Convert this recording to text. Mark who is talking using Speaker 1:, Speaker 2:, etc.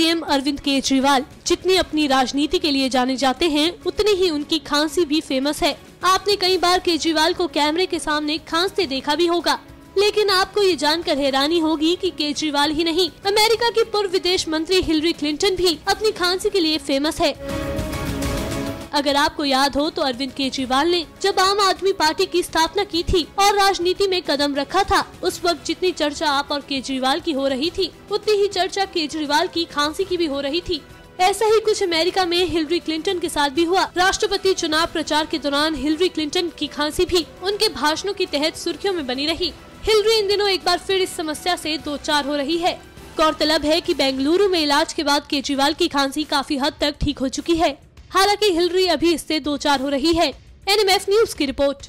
Speaker 1: CM Arvind Kejriwal जितनी अपनी राजनीति के लिए जाने जाते हैं, उतनी ही उनकी खांसी भी फेमस है। आपने कई बार केजरीवाल को कैमरे के सामने खांसते देखा भी होगा, लेकिन आपको ये जानकर हैरानी होगी कि केजरीवाल ही नहीं, अमेरिका की पूर्व विदेश मंत्री हिलरी क्लिंटन भी अपनी खांसी के लिए फेमस है। अगर आपको याद हो तो अरविंद केजरीवाल ने जब आम आदमी पार्टी की स्थापना की थी और राजनीति में कदम रखा था, उस वक्त जितनी चर्चा आप और केजरीवाल की हो रही थी, उतनी ही चर्चा केजरीवाल की खांसी की भी हो रही थी। ऐसा ही कुछ अमेरिका में हिलरी क्लिंटन के साथ भी हुआ। राष्ट्रपति चुनाव प्रचार के दौरान हिलरी क्लिंटन की खांसी भी उनके भाषणों के तहत सुर्खियों में बनी रही। हिलरी इन दिनों एक बार फिर इस समस्या से दो चार हो रही है। गौरतलब है कि बेंगलुरु में इलाज के बाद केजरीवाल की खांसी काफी हद तक ठीक हो चुकी है। हालांकि हिलरी अभी इससे दो चार हो रही है। एनएमएफ न्यूज की रिपोर्ट।